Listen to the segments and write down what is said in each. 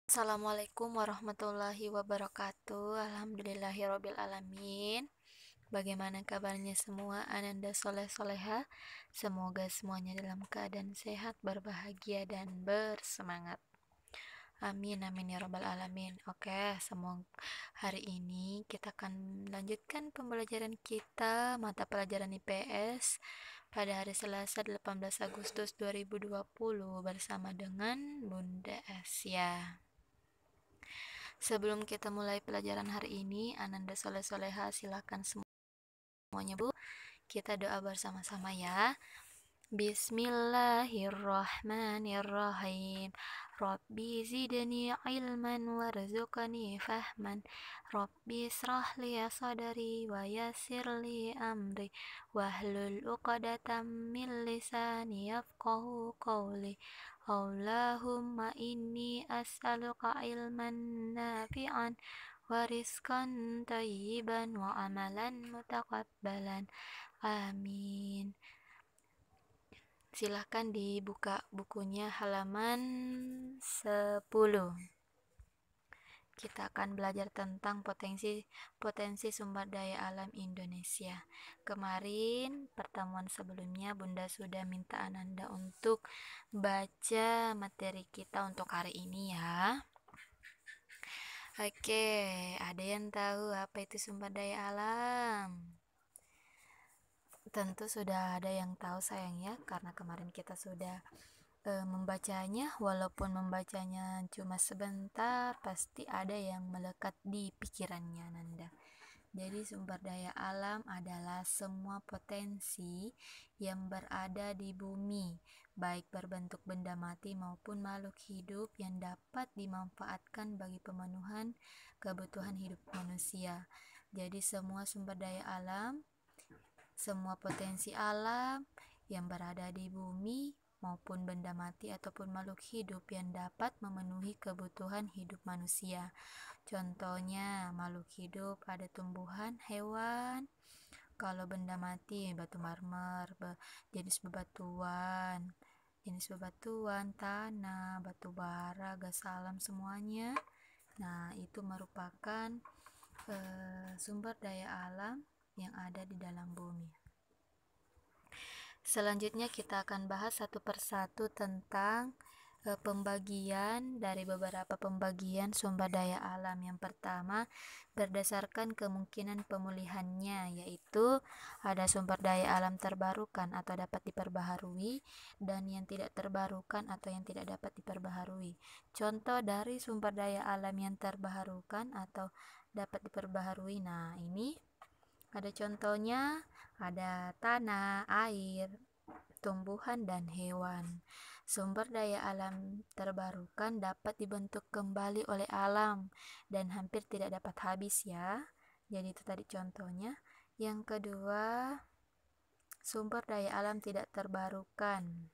Assalamualaikum warahmatullahi wabarakatuh. Alhamdulillahirabbil alamin. Bagaimana kabarnya semua Ananda Soleh Soleha? Semoga semuanya dalam keadaan sehat, berbahagia dan bersemangat. Amin amin ya rabbal alamin. Oke, semoga hari ini kita akan melanjutkan pembelajaran kita mata pelajaran IPS pada hari Selasa 18 Agustus 2020 bersama dengan Bunda Asia. Sebelum kita mulai pelajaran hari ini, Ananda Soleh Soleha silakan semuanya Bu, kita doa bersama-sama ya. Bismillahirrahmanirrahim. Rabbi zidni ilman warzuqni fahman. Rabbi israh li sadri wa yassir li amri wahlul 'uqdatam min lisani yafqahu qawli. Allahumma inni as'aluka ilman nafi'an wa rizqan thayyiban wa amalan mutaqabbalan. Amin. Silahkan dibuka bukunya halaman 10. Kita akan belajar tentang potensi sumber daya alam Indonesia. Kemarin pertemuan sebelumnya Bunda sudah minta Ananda untuk baca materi kita untuk hari ini ya. Oke, ada yang tahu apa itu sumber daya alam? Tentu sudah ada yang tahu sayang ya, karena kemarin kita sudah membacanya. Walaupun membacanya cuma sebentar, pasti ada yang melekat di pikirannya Nanda. Jadi sumber daya alam adalah semua potensi yang berada di bumi, baik berbentuk benda mati maupun makhluk hidup yang dapat dimanfaatkan bagi pemenuhan kebutuhan hidup manusia. Jadi semua sumber daya alam, semua potensi alam yang berada di bumi maupun benda mati ataupun makhluk hidup yang dapat memenuhi kebutuhan hidup manusia. Contohnya makhluk hidup ada tumbuhan, hewan. Kalau benda mati batu marmer, jenis bebatuan, tanah, batu bara, gas alam semuanya. Nah, itu merupakan sumber daya alam yang ada di dalam bumi. Selanjutnya kita akan bahas satu persatu tentang pembagian dari beberapa pembagian sumber daya alam. Yang pertama, berdasarkan kemungkinan pemulihannya, yaitu ada sumber daya alam terbarukan atau dapat diperbaharui dan yang tidak terbarukan atau yang tidak dapat diperbaharui. Contoh dari sumber daya alam yang terbarukan atau dapat diperbaharui, nah ini ada contohnya, ada tanah, air, tumbuhan, dan hewan. Sumber daya alam terbarukan dapat dibentuk kembali oleh alam dan hampir tidak dapat habis ya. Jadi itu tadi contohnya. Yang kedua, sumber daya alam tidak terbarukan.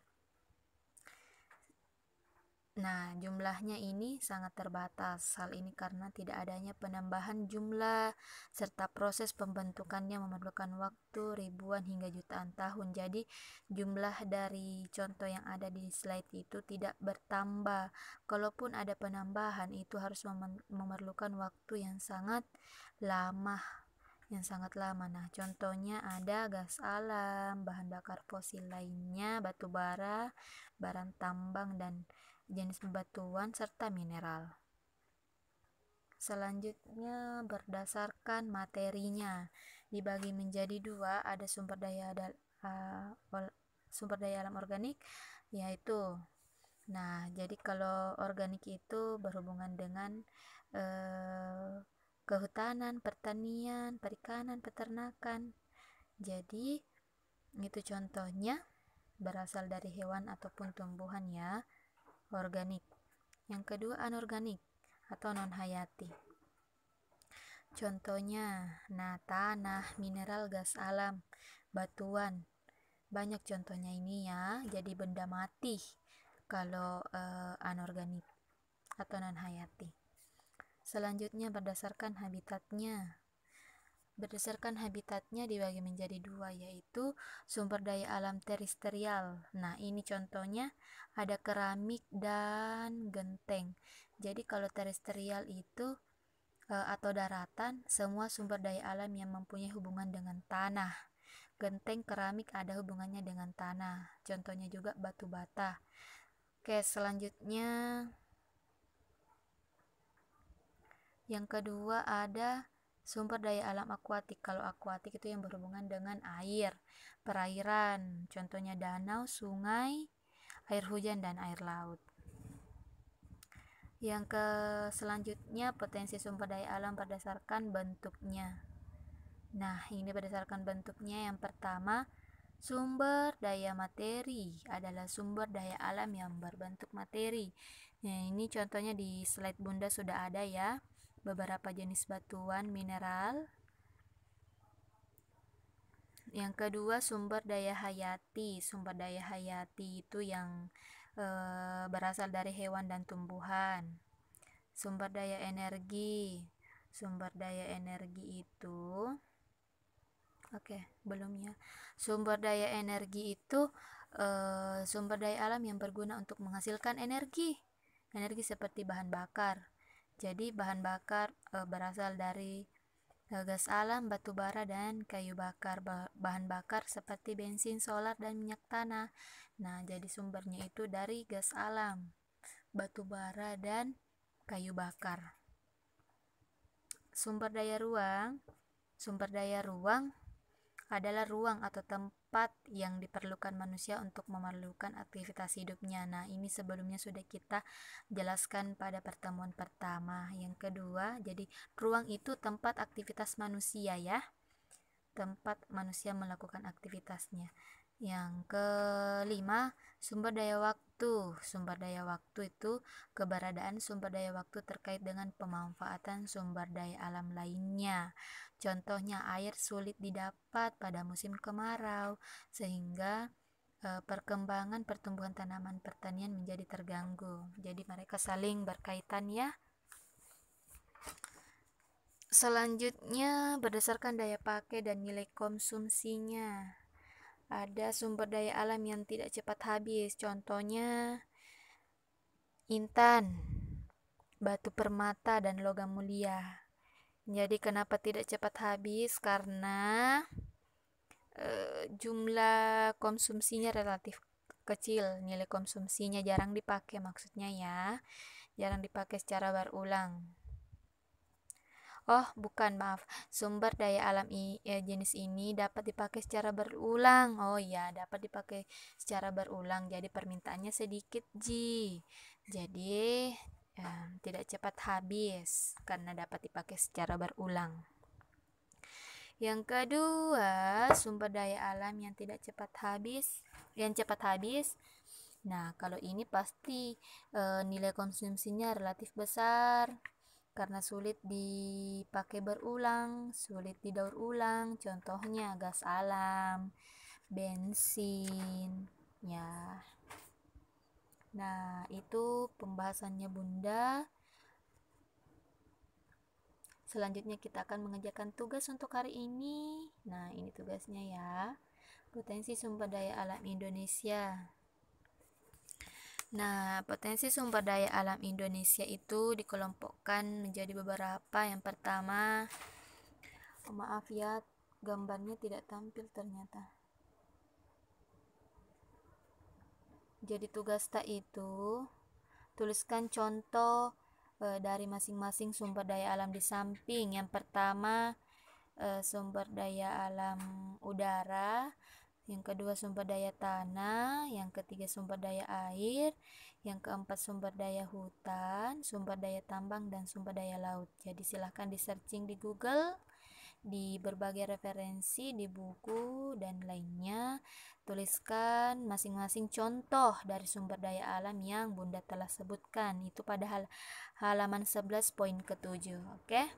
Nah, jumlahnya ini sangat terbatas. Hal ini karena tidak adanya penambahan jumlah serta proses pembentukannya memerlukan waktu ribuan hingga jutaan tahun. Jadi, jumlah dari contoh yang ada di slide itu tidak bertambah. Kalaupun ada penambahan, itu harus memerlukan waktu yang sangat lama. Nah, contohnya ada gas alam, bahan bakar fosil lainnya, batu bara, barang tambang, dan jenis bebatuan serta mineral. Selanjutnya berdasarkan materinya dibagi menjadi dua, ada sumber daya alam organik yaitu. Nah, jadi kalau organik itu berhubungan dengan kehutanan, pertanian, perikanan, peternakan. Jadi itu contohnya berasal dari hewan ataupun tumbuhan ya, organik. Yang kedua anorganik atau non-hayati. Contohnya, nah tanah, mineral, gas alam, batuan. Banyak contohnya ini ya, jadi benda mati kalau anorganik atau non-hayati. Selanjutnya berdasarkan habitatnya. Berdasarkan habitatnya dibagi menjadi dua, yaitu sumber daya alam terestrial. Nah, ini contohnya ada keramik dan genteng. Jadi kalau terestrial itu atau daratan, semua sumber daya alam yang mempunyai hubungan dengan tanah. Genteng, keramik ada hubungannya dengan tanah. Contohnya juga batu bata. Oke, selanjutnya yang kedua ada sumber daya alam akuatik. Kalau akuatik itu yang berhubungan dengan air, perairan. Contohnya danau, sungai, air hujan, dan air laut. Yang selanjutnya potensi sumber daya alam berdasarkan bentuknya. Nah, ini berdasarkan bentuknya. Yang pertama, sumber daya materi adalah sumber daya alam yang berbentuk materi. Nah, ini contohnya di slide Bunda sudah ada ya, beberapa jenis batuan mineral. Yang kedua, sumber daya hayati. Sumber daya hayati itu yang berasal dari hewan dan tumbuhan. Sumber daya energi. Sumber daya energi itu belum ya. Sumber daya energi itu sumber daya alam yang berguna untuk menghasilkan energi. Energi seperti bahan bakar. Jadi bahan bakar berasal dari gas alam, batu bara, dan kayu bakar. Bahan bakar seperti bensin, solar, dan minyak tanah. Nah, jadi sumbernya itu dari gas alam, batu bara, dan kayu bakar. Sumber daya ruang. Sumber daya ruang adalah ruang atau tempat yang diperlukan manusia untuk memerlukan aktivitas hidupnya. Nah, ini sebelumnya sudah kita jelaskan pada pertemuan pertama. Yang kedua, jadi ruang itu tempat aktivitas manusia ya. Tempat manusia melakukan aktivitasnya. Yang kelima, sumber daya waktu. Sumber daya waktu itu keberadaan sumber daya waktu terkait dengan pemanfaatan sumber daya alam lainnya. Contohnya, air sulit didapat pada musim kemarau, sehingga perkembangan pertumbuhan tanaman pertanian menjadi terganggu. Jadi mereka saling berkaitan ya. Selanjutnya, berdasarkan daya pakai dan nilai konsumsinya. Ada sumber daya alam yang tidak cepat habis. Contohnya intan, batu permata, dan logam mulia. Jadi kenapa tidak cepat habis? Karena jumlah konsumsinya relatif kecil, nilai konsumsinya jarang dipakai, maksudnya ya, jarang dipakai secara berulang. Oh, bukan, maaf. Sumber daya alam jenis ini dapat dipakai secara berulang. Oh iya, dapat dipakai secara berulang. Jadi permintaannya sedikit, Ji. Jadi tidak cepat habis karena dapat dipakai secara berulang. Yang kedua, sumber daya alam yang tidak cepat habis, yang cepat habis. Nah, kalau ini pasti nilai konsumsinya relatif besar karena sulit dipakai berulang, sulit didaur ulang. Contohnya gas alam, bensin, ya. Nah, itu pembahasannya Bunda. Selanjutnya kita akan mengerjakan tugas untuk hari ini. Nah, ini tugasnya ya. Potensi sumber daya alam Indonesia. Nah, potensi sumber daya alam Indonesia itu dikelompokkan menjadi beberapa. Yang pertama, maaf ya, gambarnya tidak tampil ternyata. Jadi tugas tak itu, tuliskan contoh dari masing-masing sumber daya alam di samping. Yang pertama, sumber daya alam udara. Yang kedua, sumber daya tanah. Yang ketiga, sumber daya air. Yang keempat, sumber daya hutan, sumber daya tambang, dan sumber daya laut. Jadi silahkan di searching di Google, di berbagai referensi, di buku, dan lainnya. Tuliskan masing-masing contoh dari sumber daya alam yang Bunda telah sebutkan. Itu pada halaman 11 poin ke-7. Oke?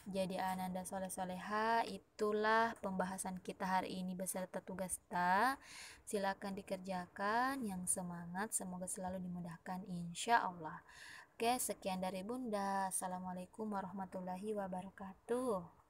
Jadi Ananda Soleh Soleha, itulah pembahasan kita hari ini beserta tugas ta. Silakan dikerjakan, yang semangat, semoga selalu dimudahkan insya Allah. Oke, sekian dari Bunda. Assalamualaikum warahmatullahi wabarakatuh.